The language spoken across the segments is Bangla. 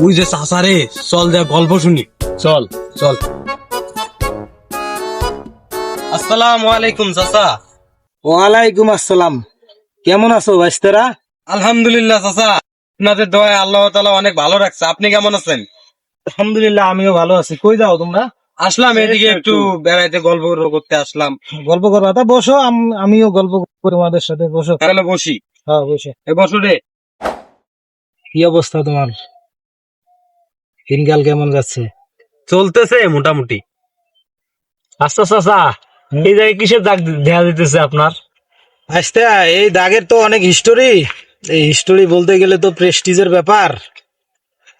ওই যে চাচা রে, চল যা গল্প শুনি। চল চল। আসসালামু আলাইকুম চাচা। ওয়ালাইকুম আসসালাম। কেমন আছো ভাইস্তারা? আলহামদুলিল্লাহ চাচা, আপনাদের দোয়ায় আল্লাহ তাআলা অনেক ভালো রাখছে। আপনি কেমন আছেন? আলহামদুলিল্লাহ, আমিও ভালো আছি। কই যাও তোমরা? আসলাম এদিকে একটু বেড়াইতে, গল্প করতে আসলাম। গল্প করবা? তা বসো, আমিও গল্প করি তোমাদের সাথে। বসো। তাহলে বসি। হ্যাঁ, বসে। এ বসো রে। কি অবস্থা তোমার? দিনকাল কেমন যাচ্ছে? চলতেছে মোটামুটি। আচ্ছা চাচা, এই জায়গায় কিসের দাগ দেখা দিতেছে আপনার? আচ্ছা, এই দাগের তো অনেক হিস্টোরি। এই হিস্টোরি বলতে গেলে তো প্রেস্টিজের ব্যাপার।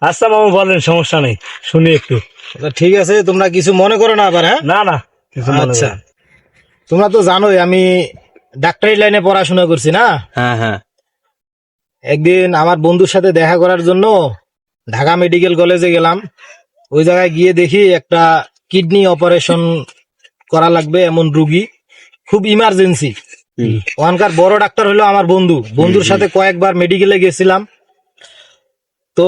আচ্ছা মামু বলেন, সমস্যা নেই, শুনি একটু। তা ঠিক আছে, তোমরা কিছু মনে করো না আবার। হ্যাঁ, না না, কিছু মনে আচ্ছা। করেন। তোমরা তো জানোই আমি ডাক্তারি লাইনে পড়াশোনা করছি না। হ্যাঁ হ্যাঁ। একদিন আমার বন্ধুর সাথে দেখা করার জন্য ঢাকা মেডিকেল কলেজে গেলাম। ওই জায়গায় গিয়ে দেখি একটা কিডনি অপারেশন করা লাগবে এমন রুগী, খুব ইমার্জেন্সি। ওখানকার বড় ডাক্তার হলো আমার বন্ধু। বন্ধুর সাথে কয়েকবার মেডিকেলে গেছিলাম। তো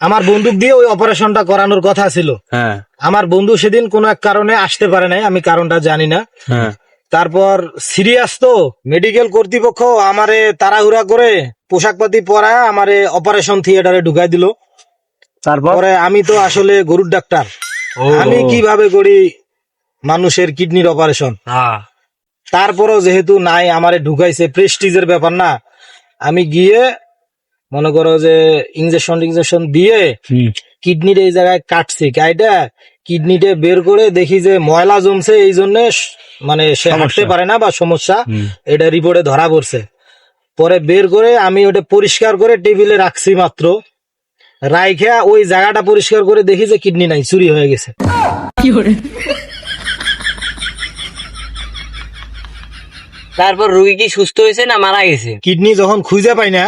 আমার বন্দুক দিয়ে ওই অপারেশনটা করানোর কথা ছিল। হ্যাঁ আমার বন্ধু সেদিন কোনো এক কারণে আসতে পারে নাই, আমি কারণটা জানি না। হ্যাঁ। তারপর সিরিয়াস তো মেডিকেল কর্তৃপক্ষ আমারে তাড়াহুড়া করে পোশাক পাতি পরা আমারে অপারেশন থিয়েটারে ঢুকাই দিল। তারপর পরে আমি তো আসলে গরুর ডাক্তার, আমি কিভাবে করি মানুষের কিডনির অপারেশন। হ্যাঁ। তারপরও যেহেতু নাই, আমারে ঢুকাইছে, প্রেস্টিজের ব্যাপার না। আমি গিয়ে মনে করো যে ইঞ্জেকশন দিয়ে কিডনির এই জায়গায় কাটছি, কাইটা কিডনিটা বের করে দেখি যে ময়লা জমছে, এই জন্য মানে সে হাঁটতে পারে না বা সমস্যা, এটা রিপোর্টে ধরা পড়ছে। পরে বের করে আমি ওটা পরিষ্কার করে টেবিলে রাখছি মাত্র, রাইখা ওই জায়গাটা পরিষ্কার করে দেখি যে কিডনি নাই, চুরি হয়ে গেছে। তারপর রোগী কি সুস্থ হয়েছে না মারা গেছে? কিডনি যখন খুঁজে পাই না,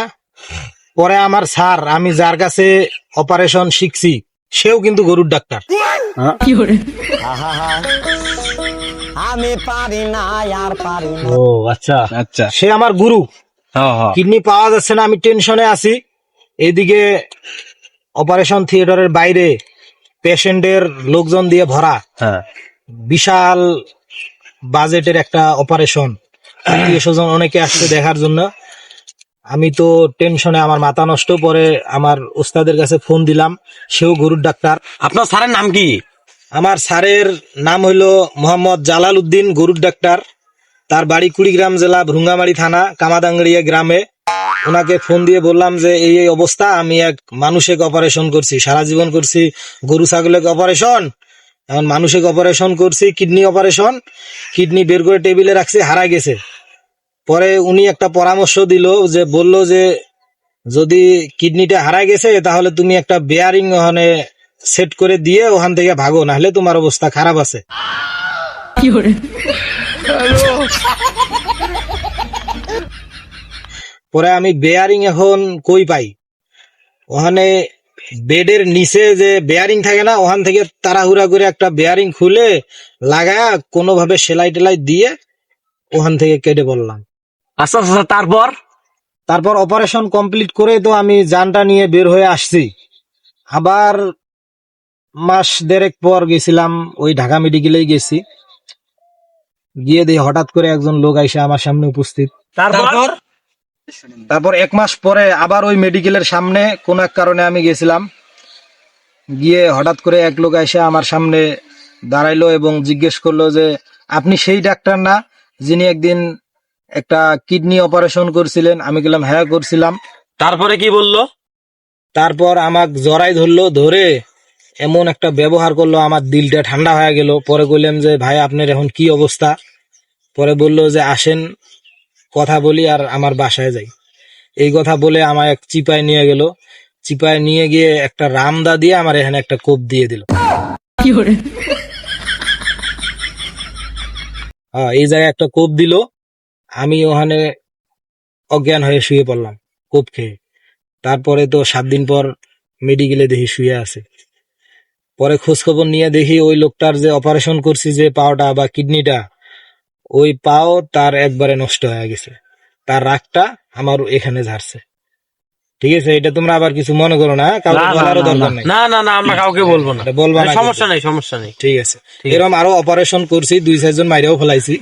পরে আমার স্যার, আমি যার কাছে অপারেশন শিখছি, সেও কিন্তু গরুর ডাক্তার। আমি পারি না আর পারি না। ও আচ্ছা আচ্ছা। সে আমার গুরু। হ্যাঁ হ্যাঁ। কিডনি পাওয়া যাচ্ছে না, আমি টেনশনে আছি। এইদিকে অপারেশন থিয়েটারের বাইরে পেশেন্টের লোকজন দিয়ে ভরা, হ্যাঁ। বিশাল বাজেটের একটা অপারেশন, আত্মীয় স্বজন অনেকে আসছে দেখার জন্য। আমি তো টেনশনে আমার মাথা নষ্ট। পরে আমার ওস্তাদের কাছে ফোন দিলাম, সেও গরুর ডাক্তার। আপনার স্যারের নাম কি? আমার স্যারের নাম হইলো মোহাম্মদ জালাল উদ্দিন, গরুর ডাক্তার। তার বাড়ি কুড়িগ্রাম জেলা ভ্রুঙ্গামারি থানা কামাদাঙ্গড়িয়া গ্রামে। ওনাকে ফোন দিয়ে বললাম যে এই এই অবস্থা, আমি এক মানুষের অপারেশন করছি, সারা জীবন করছি গরু ছাগলের অপারেশন, এখন মানুষের অপারেশন করছি, কিডনি অপারেশন। কিডনি বের করে টেবিলে রাখছি, হারা গেছে। পরে উনি একটা পরামর্শ দিল, যে বলল যে যদি কিডনিটা হারা গেছে তাহলে তুমি একটা বেয়ারিং ওখানে সেট করে দিয়ে ওখান থেকে ভাগো, নাহলে তোমার অবস্থা খারাপ আছে। পরে আমি বেয়ারিং এখন কই পাই? ওখানে বেডের নিচে যে বেয়ারিং থাকে না, ওখান থেকে তাড়াহুড়া করে একটা বেয়ারিং খুলে লাগায়া কোনোভাবে সেলাই টেলাই দিয়ে ওখান থেকে কেটে পড়লাম। আচ্ছা চাচা, তারপর? তারপর অপারেশন কমপ্লিট করে তো আমি জানটা নিয়ে বের হয়ে আসছি। আবার মাস দেড়েক পর গেছিলাম, ওই ঢাকা মেডিকেলেই গেছি। গিয়ে দেখি হঠাৎ করে একজন লোক আইসা আমার সামনে উপস্থিত। তারপর তারপর এক মাস পরে আবার ওই মেডিকেলের সামনে কোন এক কারণে আমি গেছিলাম। গিয়ে হঠাৎ করে এক লোক এসে আমার সামনে দাঁড়াইলো এবং জিজ্ঞেস করলো যে আপনি সেই ডাক্তার না যিনি একদিন একটা কিডনি অপারেশন করছিলেন? আমি বললাম হ্যাঁ করছিলাম। তারপরে কি বললো? তারপর আমাকে জড়াই ধরলো, ধরে এমন একটা ব্যবহার করলো, আমার দিলটা ঠান্ডা হয়ে গেল। পরে বললাম যে ভাই আপনার এখন কি অবস্থা? পরে বললো যে আসেন কথা বলি আর আমার বাসায় যাই। এই কথা বলে আমার এক চিপায় নিয়ে গেল। চিপায় নিয়ে গিয়ে একটা রামদা দিয়ে আমার এখানে একটা কোপ দিয়ে দিল। হ্যাঁ, এই জায়গায় একটা কোপ দিল। আমি ওখানে অজ্ঞান হয়ে শুয়ে পড়লাম কোপ খেয়ে। তারপরে তো 7 দিন পর মেডিকেলে দেখি শুয়ে আছে। পরে খোঁজ খবর নিয়ে দেখি ওই লোকটার যে অপারেশন করছি, যে পাওটা বা কিডনিটা, ওই পাও তার একবারে নষ্ট হয়ে গেছে। তার রাগটা আমার এখানে ঝাড়ছে। ঠিক আছে, এটা তোমরা আবার কিছু মনে করো না, কাউকে না, না, বলারও না, দরকার নাই। না না না, আমরা কাউকে বলবো না, এটা বলবা না সমস্যা নেই সমস্যা নেই। ঠিক আছে, এরকম আরো অপারেশন করছি, 2-4 জন মাইরেও ফেলাইছি।